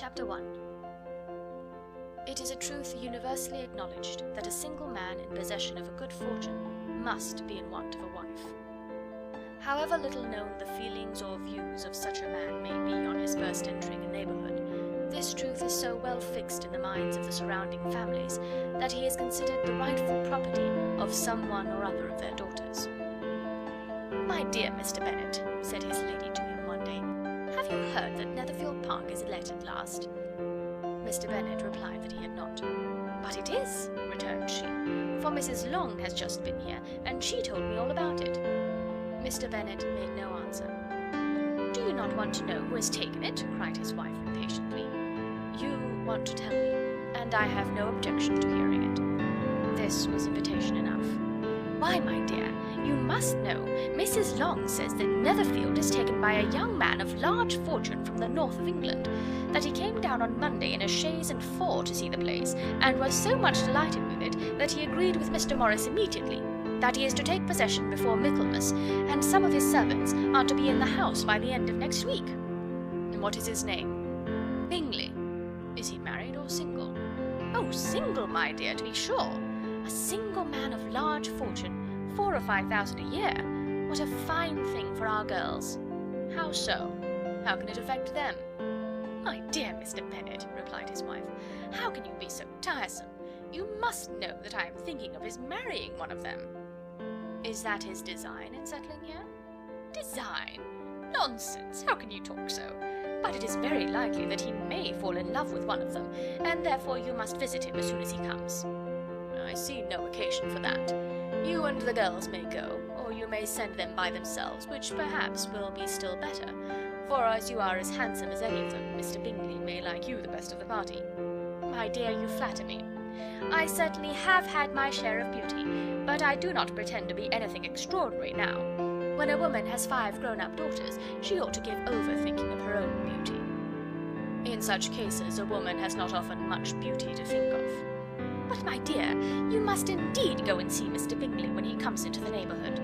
Chapter 1. It is a truth universally acknowledged that a single man in possession of a good fortune must be in want of a wife. However little known the feelings or views of such a man may be on his first entering a neighbourhood, this truth is so well fixed in the minds of the surrounding families that he is considered the rightful property of some one or other of their daughters. "My dear Mr. Bennet," said his lady to him one day, "have you heard that Netherfield Park is let at last?" Mr. Bennet replied that he had not. "But it is," returned she, "for Mrs. Long has just been here, and she told me all about it." Mr. Bennet made no answer. "Do you not want to know who has taken it?" cried his wife impatiently. "You want to tell me, and I have no objection to hearing it." This was invitation enough. "Why, my dear, you must know. Mrs. Long says that Netherfield is taken by a young man of large fortune from the north of England, that he came down on Monday in a chaise and four to see the place, and was so much delighted with it that he agreed with Mr. Morris immediately, that he is to take possession before Michaelmas, and some of his servants are to be in the house by the end of next week." "And what is his name?" "Bingley." "Is he married or single?" "Oh, single, my dear, to be sure. A single man of large fortune, 4,000 or 5,000 a year. What a fine thing for our girls." "How so? How can it affect them?" "My dear Mr. Bennet," replied his wife, "how can you be so tiresome? You must know that I am thinking of his marrying one of them." "Is that his design in settling here?" "Design? Nonsense! How can you talk so? But it is very likely that he may fall in love with one of them, and therefore you must visit him as soon as he comes." "I see no occasion for that. You and the girls may go, or you may send them by themselves, which perhaps will be still better, for as you are as handsome as any of them, Mr. Bingley may like you the best of the party." "My dear, you flatter me. I certainly have had my share of beauty, but I do not pretend to be anything extraordinary now. When a woman has 5 grown-up daughters, she ought to give over thinking of her own beauty." "In such cases a woman has not often much beauty to think of." "But, my dear, you must indeed go and see Mr. Bingley when he comes into the neighbourhood."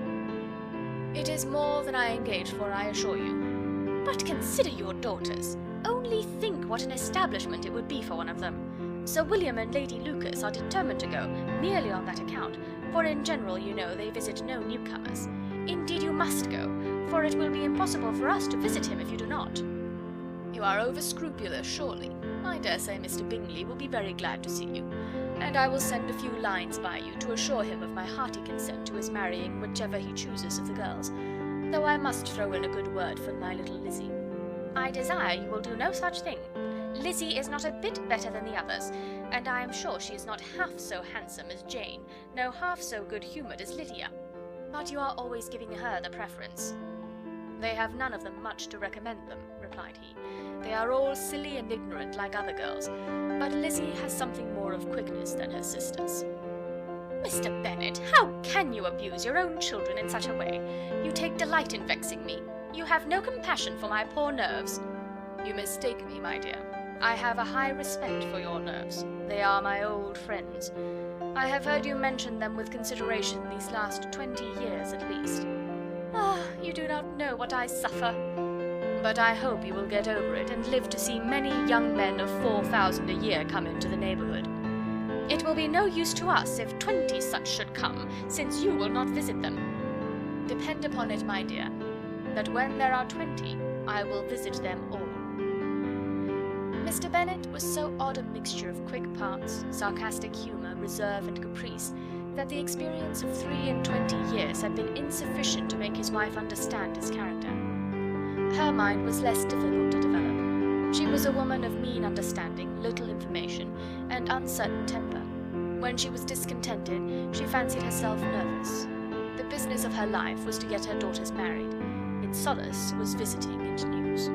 "It is more than I engaged for, I assure you." "But consider your daughters. Only think what an establishment it would be for one of them. Sir William and Lady Lucas are determined to go, merely on that account, for in general, you know, they visit no newcomers. Indeed you must go, for it will be impossible for us to visit him if you do not." "You are over-scrupulous, surely. I dare say Mr. Bingley will be very glad to see you, and I will send a few lines by you to assure him of my hearty consent to his marrying whichever he chooses of the girls, though I must throw in a good word for my little Lizzie." "I desire you will do no such thing. Lizzie is not a bit better than the others, and I am sure she is not half so handsome as Jane, no half so good-humoured as Lydia. But you are always giving her the preference." "They have none of them much to recommend them," replied he. "They are all silly and ignorant like other girls, but Lizzie has something more of quickness than her sisters." "Mr. Bennet, how can you abuse your own children in such a way? You take delight in vexing me. You have no compassion for my poor nerves." "You mistake me, my dear. I have a high respect for your nerves. They are my old friends. I have heard you mention them with consideration these last 20 years at least." "Ah, you do not know what I suffer." "But I hope you will get over it, and live to see many young men of 4,000 a year come into the neighbourhood." "It will be no use to us if 20 such should come, since you will not visit them." "Depend upon it, my dear, that when there are 20, I will visit them all." Mr. Bennet was so odd a mixture of quick parts, sarcastic humour, reserve, and caprice, that the experience of 23 years had been insufficient to make his wife understand his character. Her mind was less difficult to develop. She was a woman of mean understanding, little information, and uncertain temper. When she was discontented, she fancied herself nervous. The business of her life was to get her daughters married. Its solace was visiting and news.